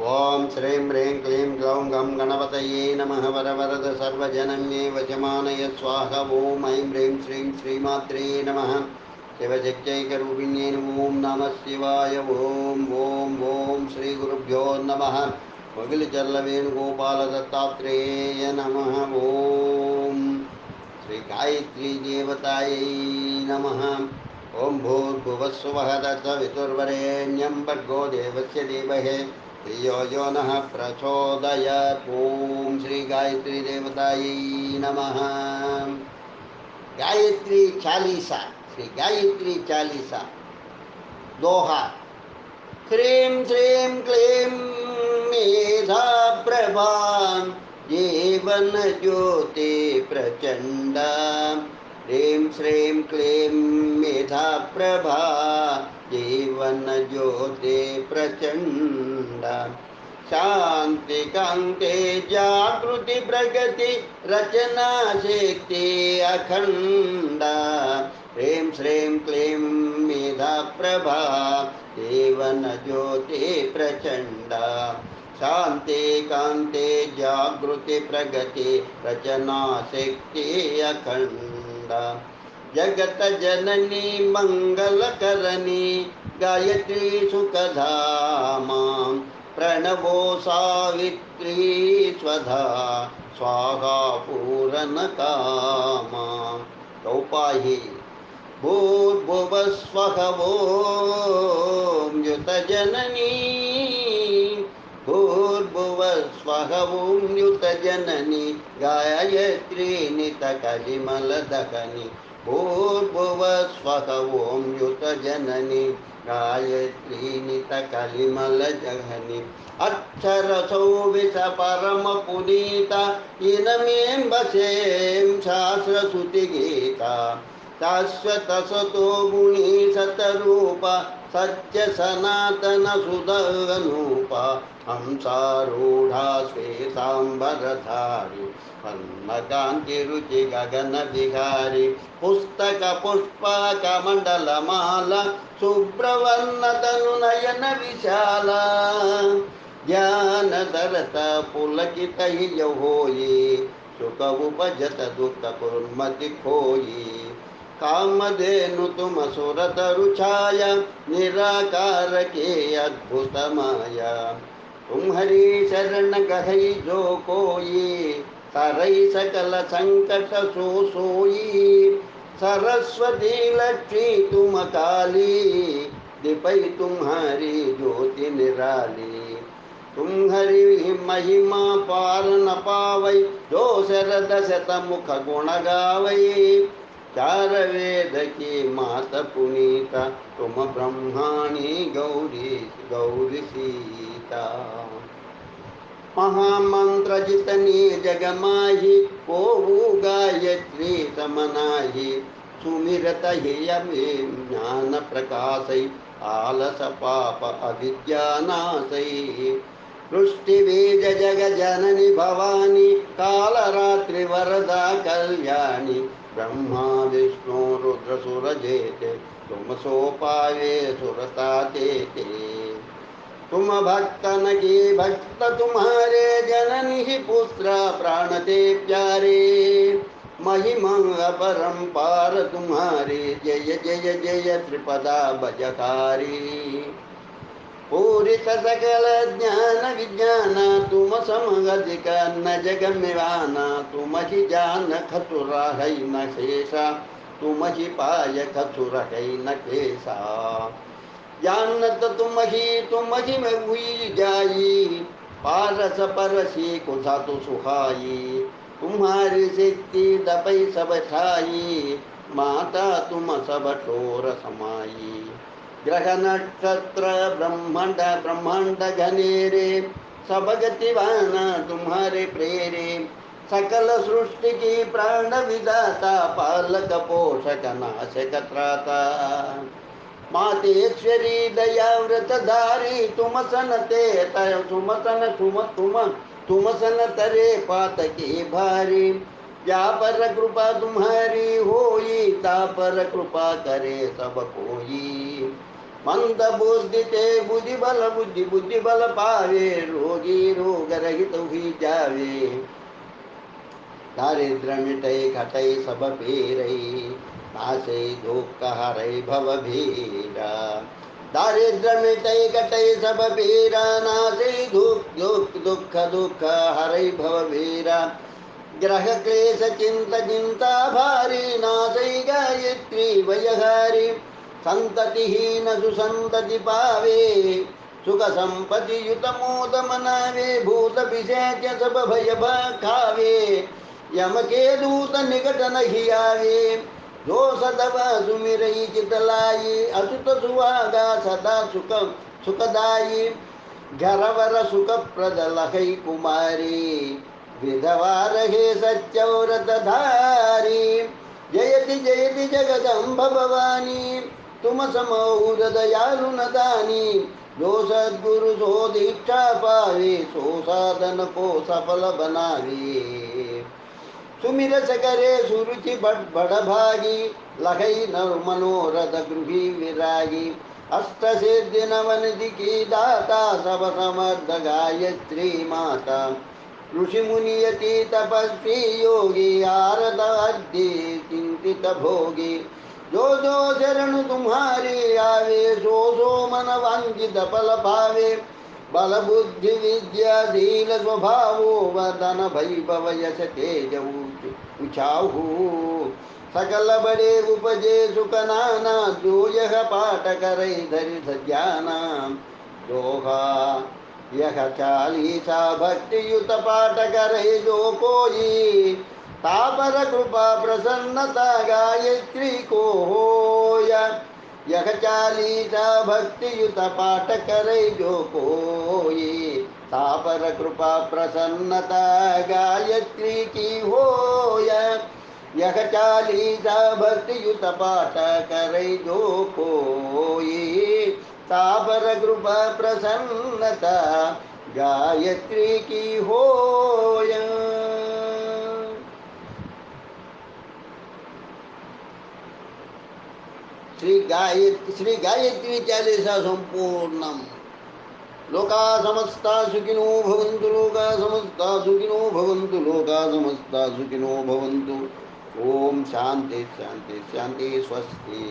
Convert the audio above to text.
ओम श्रीं ह्रीं क्लीं ग्लौं गं गणपतये नमः वरवरद सर्वजनन्ये वजमानय स्वाहा ओम ऐं ह्रीं श्रीं श्रीमात्रे नमः शिवशक्त्यैकरूपिण्ये ओम नमः शिवाय ओम ओम ओम श्री गुरुभ्यो नमः मुगिलचल्लवेणुगोपाल दत्तात्रेय नमः ओम श्री गायत्री देवतायै नमः ओम भूर्भुवस्सुवः तत्सवितुर्वरेण्यं भर्गो देवस्य धीमहि धियो यो नः प्रचोदयात् ओम श्री गायत्री देवतायै नमः। गायत्री चालीसा, श्री गायत्री चालीसा दोहा। ह्रीं श्रीं क्लीं मेधा प्रभा जीवन ज्योति प्रचंडा। ह्रीं श्रीं क्लीं मेधा प्रभा जीवन ज्योति प्रचंडा। शांति कांते जागृति प्रगति रचना शक्ति अखंडा। ह्रीं श्रीं क्लीं मेधा प्रभा जीवन ज्योति प्रचंडा। शांति कांते जागृति प्रगति रचना शक्ति अखंडा। जगत जननी मंगल करनी गायत्री सुखधामा। प्रणवो सावित्री स्वधा स्वाहा पूरन कामा। गौपाही भूर्भुवस्वः ॐ युतजननी। भूर्भुवस्वः ॐ युतजननी गायत्री नितकलिमलदहनी। भूर्भुवस्वः ॐ युतजननी गायत्री नितकलिमलजहनी। अक्षरसौविष परम पुनीता इनमें शास्त्रश्रुतिगीता। शाश्वत सतो गुणी सतरूपा सत्य सनातन सुदनूपा। हंसारूढ़ा श्वेतांबरधारी पन्नकांति रुचि गगन विहारी। पुस्तक पुष्पक मंडल माला शुभ्रवर्ण तनु नयन विशाला। ज्ञान दरत पुलकित होई सुख उपजत दुख कुर्मति खोई। कामधेनु तुम सुर तरु छाया निराकार के अद्भुत माया। तुम्हारी शरण गहई जो कोई तरई सकल संकट सो सोई। सरस्वती लक्ष्मी तुम काली दिपई तुम्हारी ज्योति निराली। तुम्हारी महिमा पार न पावई जो शरद शत मुख गुण गावई। चार वेद की मात पुनीता तुम ब्रह्माणी गौरी गौरी सीता। महामंत्र जितनी जग माही को गायत्री समनाही। सुमिरत ही अमे ज्ञान प्रकाशई आलस पाप अविद्या नाशई। सृष्टि बीज जग जननी भवानी काल रात्रि वरदा कल्याणी। ब्रह्मा विष्णु रुद्र सुर जेते तुम सो पावे सुरता देते। तुम भक्तन की भक्त तुम्हारे जननी ही पुत्र प्राण ते प्यारे। महिमा अपरंपार तुम्हारे जय जय जय त्रिपदा भजकारी। पूरित सकल ज्ञान विज्ञान तुम समगधिक न जग मिवाना। तुम ही जान खतुरा है न शेषा तुम ही पाय खतुर है न केसा। जानत तुम ही में हुई जाई पारस परसी कुसा तो सुखाई। तुम्हारी सिद्धि दपई सब छाई माता तुम सब ठोर समाई। ग्रह नक्षत्र ब्रह्मांड ब्रह्मांड घनेरे सब गतिवान तुम्हारे प्रेरे। सकल सृष्टि की प्राण विदाता पालक पोषक नाशक त्राता। मातेश्वरी दया व्रत धारी तुम सन ते तुम सन तुम सन तरे पात की भारी। या पर कृपा तुम्हारी होई ता पर कृपा करे सब कोई। मंद बुद्धि ते बुद्धि बल पावे, रोगी रोग रहित हुई जावे। दारिद्र मिटै घटै सब पीरै, नाशै दुख हरै भव भीरा। दारिद्र मिटै घटै सब पीरा, नाशै दुख हरै भव भीरा। ग्रह क्लेश चिंता भारी, नाशै गायत्री भयहारी। संततिहीन सुसंतति पावे, सुख संपत्ति युत मोद मनावे। भूत पिशाच सब भय खावे, यम के दूत निकट नहीं आवे। जो सदव सुमिरई चित लाई, अचुत सुहागा सदा सुखदाई। घरवर सुख प्रद लखै कुमारी, विधवा रहे सच्चौरत धारी। जयति जयति जगदम्ब भवानी, तुम समौर दयालु न दानी। जो सद्गुरु सो दीक्षा पावे, सो साधन को सफल बनावे। सुमिर सकरे सुरुचि बड़ भागी, लखै नर मनोरथ गृही विरागी। अष्ट सिद्धि नवनिधि की दाता, सब समर्थ गायत्री माता। ऋषि मुनि यति तपस्वी योगी, आरत अद्धि चिंतित भोगी। जो जो शरण तुम्हारी आवे, सो मन वांछित फल पावे। बल बुद्धि विद्या शील स्वभावो, वदन भैभव यश तेज उछाहु। सकल बड़े उपजे सुख नाना, जो यह पाठ करे धरि सज्ञाना। दोहा यह चालीसा भक्ति युत पाठ करे जो कोई, तापर कृपा प्रसन्नता गायत्री को होया। यह चालीसा भक्ति युत पाठ करे जो कोई, तापर कृपा प्रसन्नता गायत्री की होया। यह चालीसा भक्ति युत पाठ करे जो कोई, तापर कृपा प्रसन्नता गायत्री की होया। श्री गायत्री चालीसा संपूर्णम। लोका समस्ता सुखिनो भवन्तु, लोका समस्ता सुखिनो भवन्तु, लोका समस्ता सुखिनो भवन्तु। ओम शांति शांति शांति, स्वस्ति।